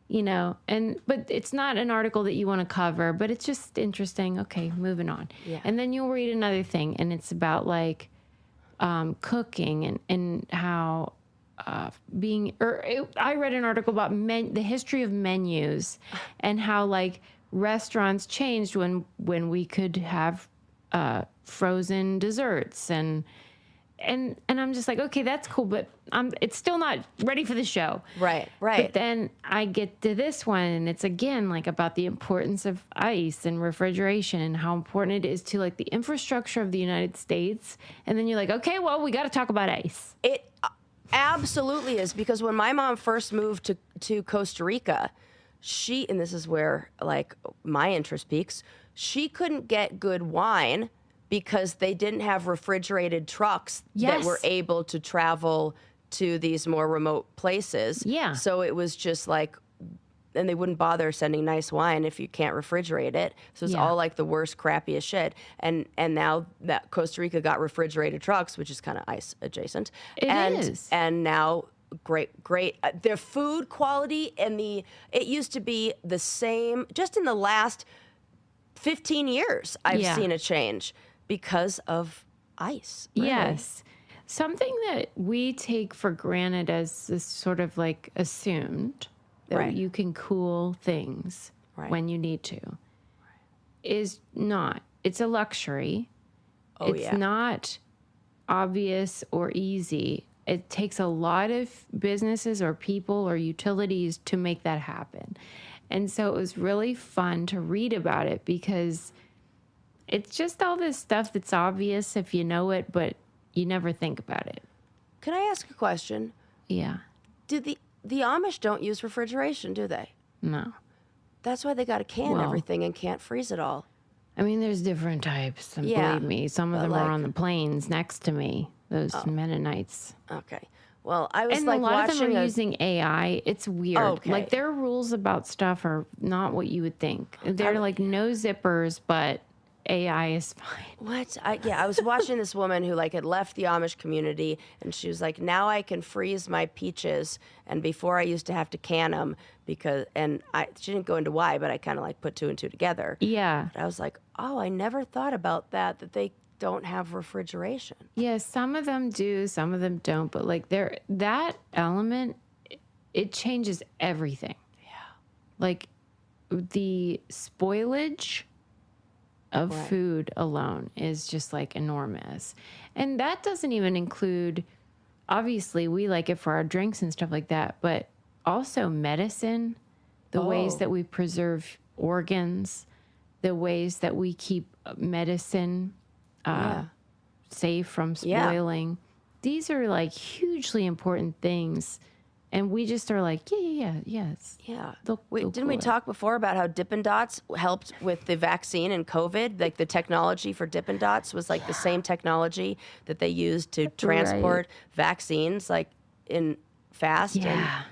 You know, but it's not an article that you want to cover, but it's just interesting. Okay, moving on. Yeah. And then you'll read another thing, and it's about like cooking and how I read an article about the history of menus and how like restaurants changed when we could have frozen desserts and I'm just like, okay, that's cool, but it's still not ready for the show. Right. But then I get to this one, and it's again like about the importance of ice and refrigeration and how important it is to like the infrastructure of the United States. And then you're like, okay, well, we got to talk about ice. It absolutely is, because when my mom first moved to Costa Rica, and this is where like my interest peaks, she couldn't get good wine because they didn't have refrigerated trucks that were able to travel to these more remote places. Yeah. So it was just like, and they wouldn't bother sending nice wine if you can't refrigerate it. So it's all like the worst, crappiest shit. And now that Costa Rica got refrigerated trucks, which is kind of ice adjacent. It is. And now great. Their food quality it used to be the same. Just in the last 15 years, I've seen a change. Because of ice. Really. Yes. Something that we take for granted as this sort of like assumed that you can cool things when you need to is not. It's a luxury. It's not obvious or easy. It takes a lot of businesses or people or utilities to make that happen. And so it was really fun to read about it because it's just all this stuff that's obvious if you know it, but you never think about it. Can I ask a question? Yeah. Do the Amish don't use refrigeration, do they? No. That's why they got to can everything and can't freeze it all. I mean, there's different types, and believe me, some of them are on the plains next to me, those Mennonites. Okay. Well, I was and like a lot watching of them are using AI. It's weird. Okay. Like their rules about stuff are not what you would think. They're like no zippers, but AI is fine. What? I was watching this woman who like had left the Amish community, and she was like, now I can freeze my peaches, and before I used to have to can them she didn't go into why, but I kind of like put 2 and 2 together. Yeah. But I was like, oh, I never thought about that they don't have refrigeration. Yeah, some of them do, some of them don't, but like that element, it changes everything. Yeah. Like the spoilage of food alone is just like enormous. And that doesn't even include, obviously we like it for our drinks and stuff like that, but also medicine, the ways that we preserve organs, the ways that we keep medicine safe from spoiling. These are like hugely important things. And we just are like, yes. Yeah. Didn't we talk before about how Dippin' Dots helped with the vaccine and COVID? Like the technology for Dippin' Dots was like the same technology that they used to transport vaccines like in fast. Yeah.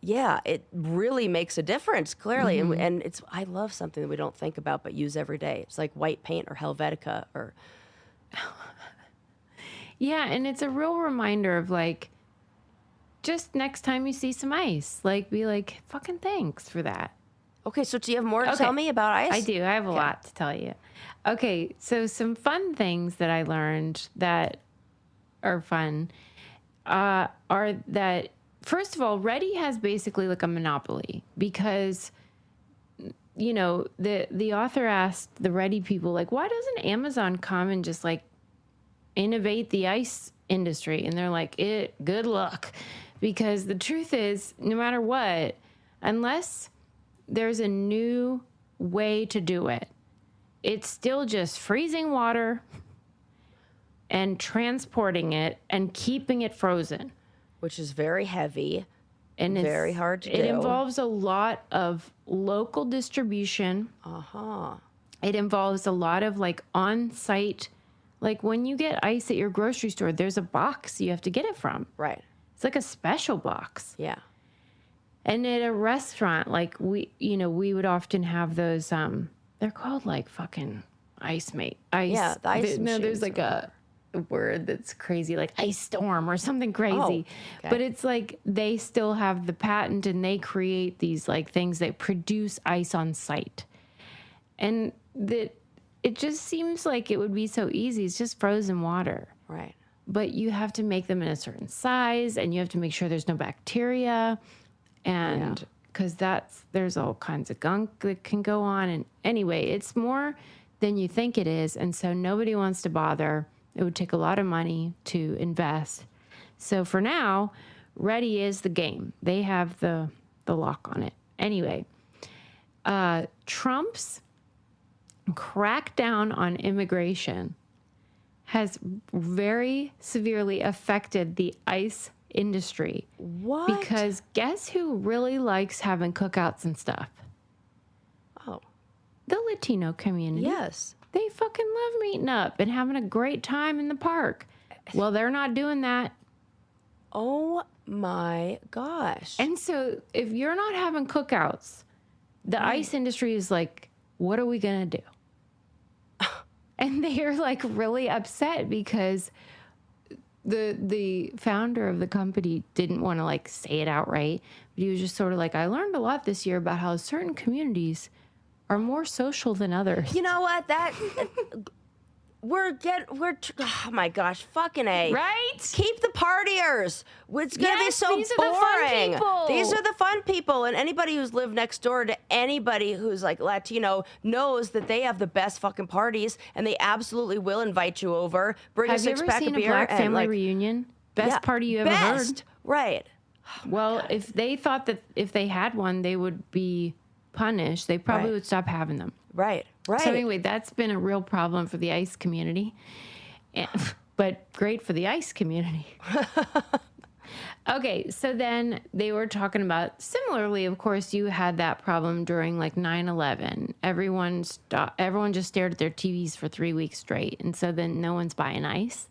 And it really makes a difference, clearly. Mm-hmm. And I love something that we don't think about but use every day. It's like white paint or Helvetica or... Yeah, and it's a real reminder of like, just next time you see some ice, like be like, fucking thanks for that. Okay, so do you have more to tell me about ice? I do. I have a lot to tell you. Okay, so some fun things that I learned that are fun are that, first of all, Ready has basically like a monopoly because, you know, the author asked the Ready people, like, why doesn't Amazon come and just like innovate the ice industry? And they're like, good luck. Because the truth is, no matter what, unless there's a new way to do it, it's still just freezing water, and transporting it and keeping it frozen. Which is very heavy And very hard to do. It involves a lot of local distribution. It involves a lot of like on-site, like when you get ice at your grocery store, there's a box you have to get it from. Right. It's like a special box. Yeah. And at a restaurant, like we would often have those, they're called like fucking ice. Yeah, the ice No, there's like a word that's crazy, like ice storm or something crazy. Oh, okay. But it's like they still have the patent and they create these like things that produce ice on site. And it just seems like it would be so easy. It's just frozen water. Right. But you have to make them in a certain size and you have to make sure there's no bacteria. And because there's all kinds of gunk that can go on. And anyway, it's more than you think it is. And so nobody wants to bother. It would take a lot of money to invest. So for now, ready is the game. They have the lock on it. Anyway, Trump's crackdown on immigration has very severely affected the ice industry. What? Because guess who really likes having cookouts and stuff? Oh. The Latino community. Yes. They fucking love meeting up and having a great time in the park. Well, they're not doing that. Oh my gosh. And so if you're not having cookouts, the ice industry is like, what are we going to do? And they're like really upset because the founder of the company didn't want to like say it outright, but he was just sort of like, I learned a lot this year about how certain communities are more social than others. You know what? Oh my gosh, fucking A. Right? Keep the partiers. It's going to be Yes, so these are the fun boring. people. These are the fun people. And anybody who's lived next door to anybody who's like Latino knows that they have the best fucking parties and they absolutely will invite you over. Bring Have a you six ever pack seen of a beer black and family like, reunion? Best party you ever best. heard. Right. Well, if they thought that if they had one, they would be punished, they probably would stop having them. Right. Right. So anyway, that's been a real problem for the ice community, but great for the ice community. Okay, so then they were talking about, similarly, of course, you had that problem during like 9/11. Everyone just stared at their TVs for 3 weeks straight, and so then no one's buying ice.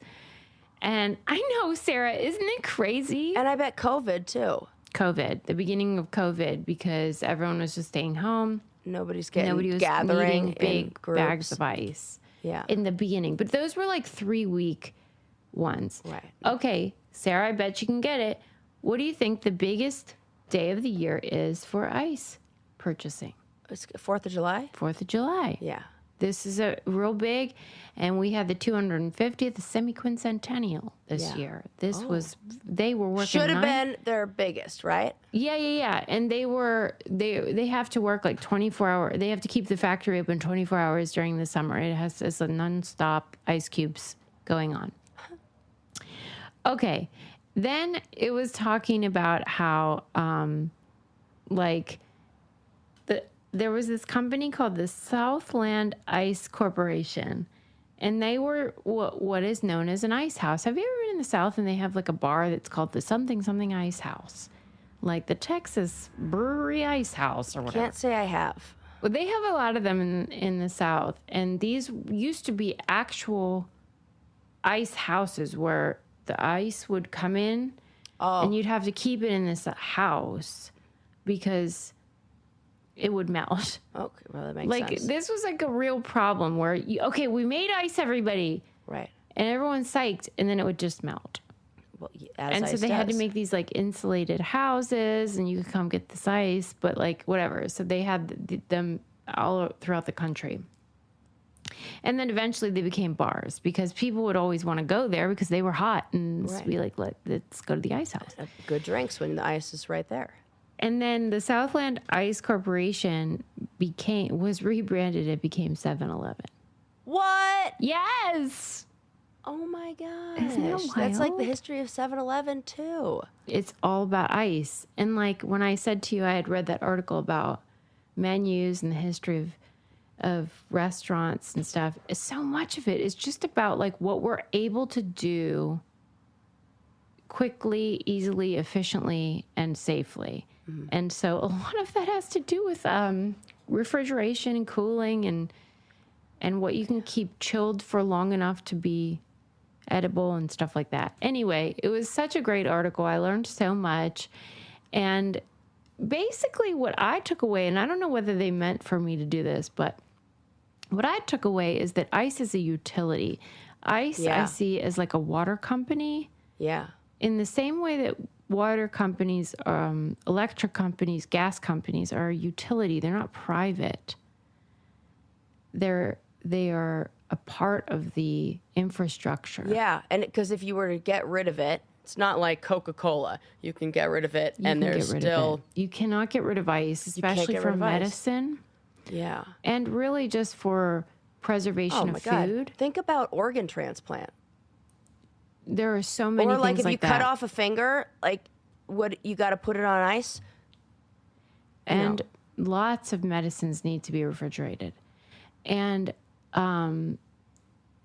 And I know, Sarah, isn't it crazy? And I bet COVID too. The beginning of COVID, because everyone was just staying home. Nobody was needing gathering big in bags of ice. Yeah. In the beginning. But those were like 3-week ones. Right. Okay, Sarah, I bet you can get it. What do you think the biggest day of the year is for ice purchasing? It's 4th of July? 4th of July. Yeah. This is a real big, and we had the 250th semi-quincentennial this year. They were working. Should have been their biggest, right? Yeah. And they have to work like 24 hours. They have to keep the factory open 24 hours during the summer. It's a nonstop ice cubes going on. Okay. Then it was talking about how, there was this company called the Southland Ice Corporation, and they were what is known as an ice house. Have you ever been in the South and they have like a bar that's called the something ice house? Like the Texas Brewery Ice House or whatever. Can't say I have. Well, they have a lot of them in the South, and these used to be actual ice houses where the ice would come in, and you'd have to keep it in this house because it would melt. Okay, well, that makes sense. This was like a real problem where, we made ice, everybody. Right. And everyone's psyched, and then it would just melt. Well, so they had to make these like insulated houses, and you could come get this ice, but like whatever. So they had them all throughout the country. And then eventually they became bars because people would always want to go there because they were hot and be like, let's go to the ice house. Good drinks when the ice is right there. And then the Southland Ice Corporation was rebranded. It became 7-Eleven. What? Yes. Oh my gosh. Isn't that wild? That's like the history of 7-Eleven too. It's all about ice. And like when I said to you, I had read that article about menus and the history of restaurants and stuff, so much of it is just about like what we're able to do quickly, easily, efficiently, and safely. And so a lot of that has to do with refrigeration and cooling and what you can keep chilled for long enough to be edible and stuff like that. Anyway, it was such a great article. I learned so much. And basically what I took away, and I don't know whether they meant for me to do this, but what I took away is that ICE is a utility. ICE, I see as like a water company. Yeah. In the same way that water companies, electric companies, gas companies are a utility. They're not private. They are a part of the infrastructure. Yeah, and because if you were to get rid of it, it's not like Coca-Cola. You can get rid of it, and there's still... You cannot get rid of ICE, especially for medicine. Yeah. And really just for preservation of food. God. Think about organ transplant. There are so many things like that. Or like if you cut off a finger, like what you got to put it on ice. And lots of medicines need to be refrigerated. And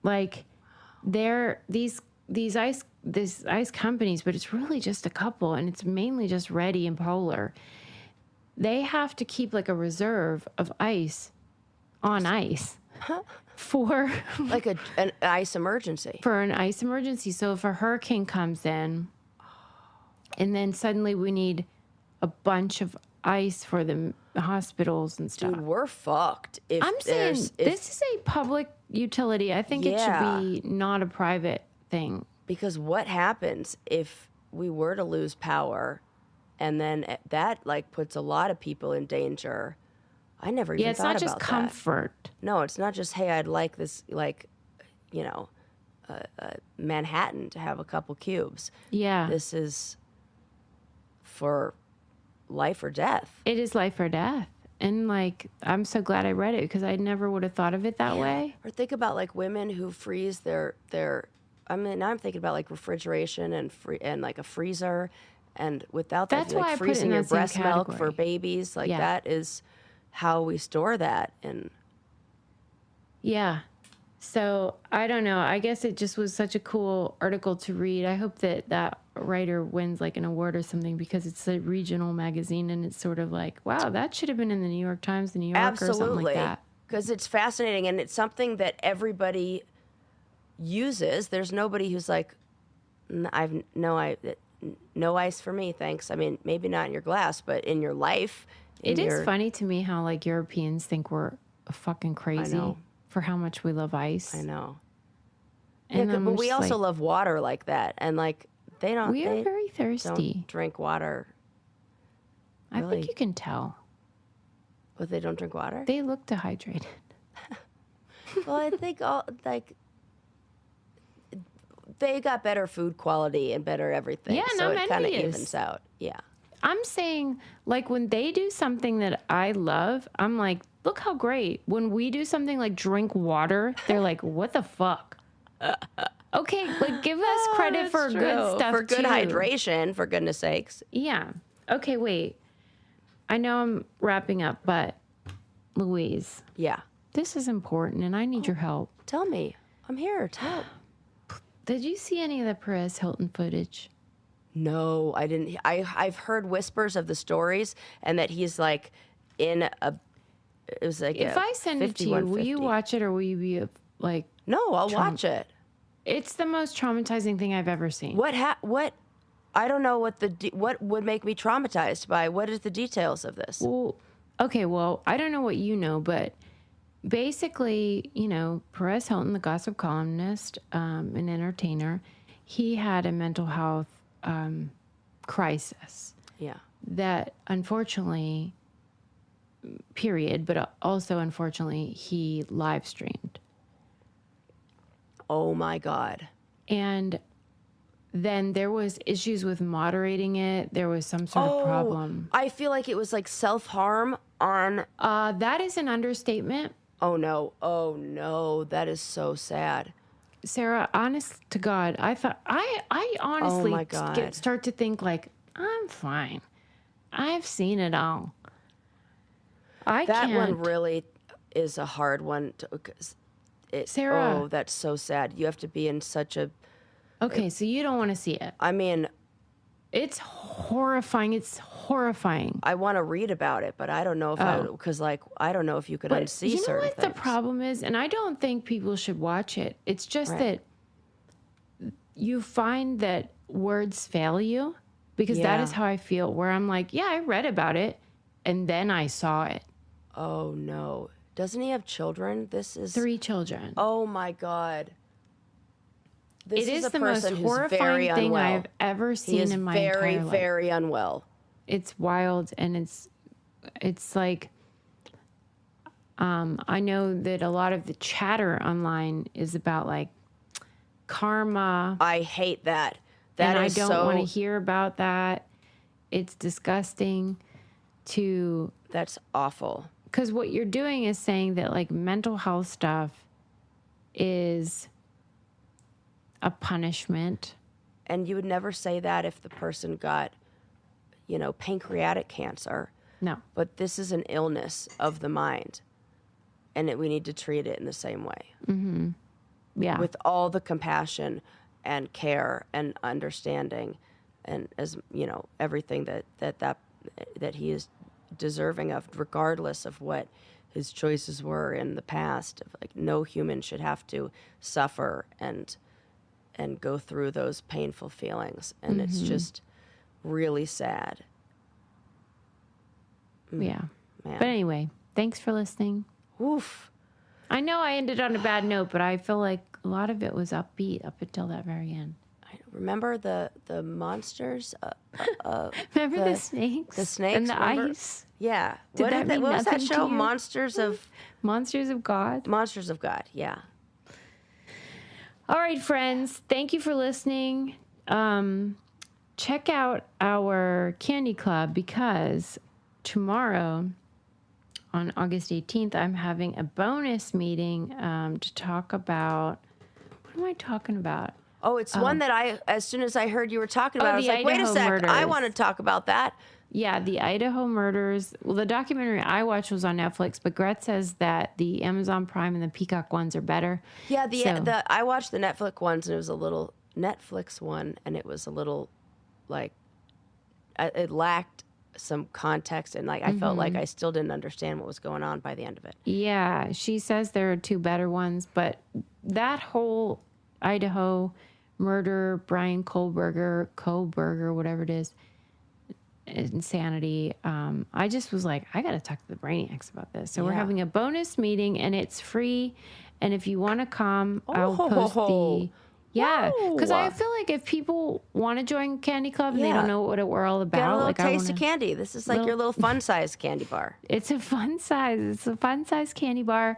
like these ice companies, but it's really just a couple, and it's mainly just Ready and Polar. They have to keep like a reserve of ice on ice for like an ice emergency. For an ice emergency. So if a hurricane comes in, and then suddenly we need a bunch of ice for the hospitals and stuff. Dude, we're fucked. I'm saying this is a public utility. I think it should be not a private thing. Because what happens if we were to lose power, and then that like puts a lot of people in danger? I never even thought about that. Yeah, it's not just comfort. No, it's not just, hey, I'd like this, like, Manhattan to have a couple cubes. Yeah. This is for life or death. It is life or death. And, like, I'm so glad I read it because I never would have thought of it that way. Or think about, like, women who freeze their I mean, now I'm thinking about, like, refrigeration and like, a freezer. And without that, like, freezing your breast milk for babies, like, that is how we store that. And yeah. So I don't know. I guess it just was such a cool article to read. I hope that writer wins like an award or something because it's a regional magazine and it's sort of like, wow, that should have been in the New York Times, the New Yorker, or something like that. Because it's fascinating and it's something that everybody uses. There's nobody who's like, no ice for me, thanks. I mean, maybe not in your glass, but in your life. It is funny to me how like Europeans think we're fucking crazy for how much we love ice. I know. And but we also love water like that, and like they don't. We are very thirsty. Don't drink water. I think you can tell. But they don't drink water. They look dehydrated. Well, I think they got better food quality and better everything. Yeah, so it kind of evens out. Yeah. I'm saying, like, when they do something that I love, I'm like, look how great. When we do something like drink water, they're like, what the fuck? Okay, like, give us credit for good stuff, for good hydration, for goodness sakes. Yeah. Okay, wait. I know I'm wrapping up, but Louise. Yeah. This is important, and I need your help. Tell me. I'm here. Tell. Did you see any of the Perez Hilton footage? No, I didn't. I've heard whispers of the stories and that he's like in a. It was like if I send it to you, will you watch it or will you be like? No, I'll watch it. It's the most traumatizing thing I've ever seen. What? I don't know what would make me traumatized by. What is the details of this? Well, okay. Well, I don't know what you know, but basically, Perez Hilton, the gossip columnist, an entertainer, he had a mental health crisis. Yeah. That unfortunately, period, but also unfortunately, he live streamed. Oh my God. And then there was issues with moderating it. There was some sort of problem. I feel like it was like self-harm on... that is an understatement. Oh no. That is so sad. Sarah, honest to God, I thought I honestly start to think like I'm fine. I've seen it all. That one really. is a hard one to, 'cause Sarah. oh, that's so sad. You have to be in such a, Okay, so you don't want to see it. I mean, It's horrifying. It's horrifying. I want to read about it, but I don't know if because like, I don't know if you could unsee certain things. You know what the problem is? And I don't think people should watch it. It's just that you find that words fail you, because that is how I feel, where I'm like, yeah, I read about it and then I saw it. Oh no. Doesn't he have children? This is 3 children. Oh my God. This It is a the most person who's horrifying very thing unwell. I've ever seen in my entire life. Very, very unwell. It's wild, and it's like, I know that a lot of the chatter online is about like karma. I hate that. And I don't want to hear about that. It's disgusting That's awful. Because what you're doing is saying that like mental health stuff is a punishment. And you would never say that if the person got, pancreatic cancer. No. But this is an illness of the mind. And we need to treat it in the same way. Mm-hmm. Yeah. With all the compassion and care and understanding, and as everything that he is deserving of, regardless of what his choices were in the past. Like, no human should have to suffer and go through those painful feelings, and it's just really sad. Yeah. Man. But anyway, thanks for listening. Oof. I know I ended on a bad note, but I feel like a lot of it was upbeat up until that very end. Remember the monsters? Remember the snakes? The snakes and the remember? ice? Yeah. Did that mean what was that nothing to show? you? Monsters of God. Monsters of God. Yeah. All right, friends. Thank you for listening. Check out our candy club, because tomorrow, on August 18th, I'm having a bonus meeting to talk about. What am I talking about? Oh, it's one that as soon as I heard you were talking about it, I was like, wait a Idaho sec, murders. I want to talk about that. Yeah, the Idaho murders. Well, the documentary I watched was on Netflix, but Gret says that the Amazon Prime and the Peacock ones are better. Yeah, I watched the Netflix ones, and it was a little like, it lacked some context, and like I felt like I still didn't understand what was going on by the end of it. Yeah, she says there are 2 better ones, but that whole Idaho murder, Brian Kohlberger, whatever it is, insanity. I just was like, I got to talk to the Brainiacs about this. So we're having a bonus meeting, and it's free. And if you want to come, I'll post the... Yeah, because I feel like if people want to join Candy Club and they don't know what we're all about, get a little like taste of candy. This is like your little fun-sized candy bar. It's a fun size. It's a fun-sized candy bar.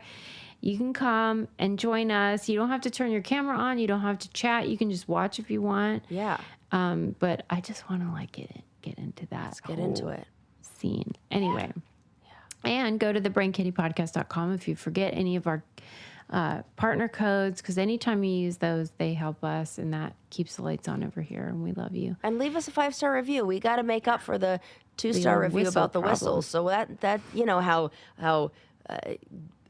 You can come and join us. You don't have to turn your camera on. You don't have to chat. You can just watch if you want. Yeah. But I just want to like get into that. Let's get into it. Scene. Anyway. Yeah. And go to thebrainkittypodcast.com if you forget any of our partner codes, because anytime you use those, they help us, and that keeps the lights on over here, and we love you. And leave us a 5-star review. We got to make up for the 2-star review about the whistles. So that how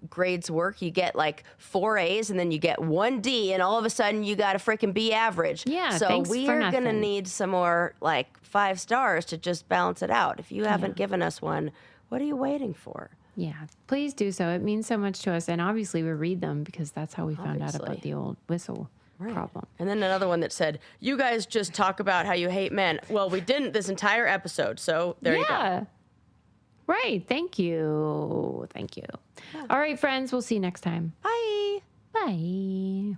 grades work. You get like 4 A's and then you get 1 D, and all of a sudden you got a freaking B average. Yeah. So thanks we for are going to nothing. need some more like 5 stars to just balance it out. If you haven't given us one, what are you waiting for? Yeah, please do so. It means so much to us, and obviously we read them because that's how we found out about the old whistle problem. And then another one that said, you guys just talk about how you hate men. Well, we didn't this entire episode, so there you go. Right. Thank you. All right, friends. We'll see you next time. Bye. Bye.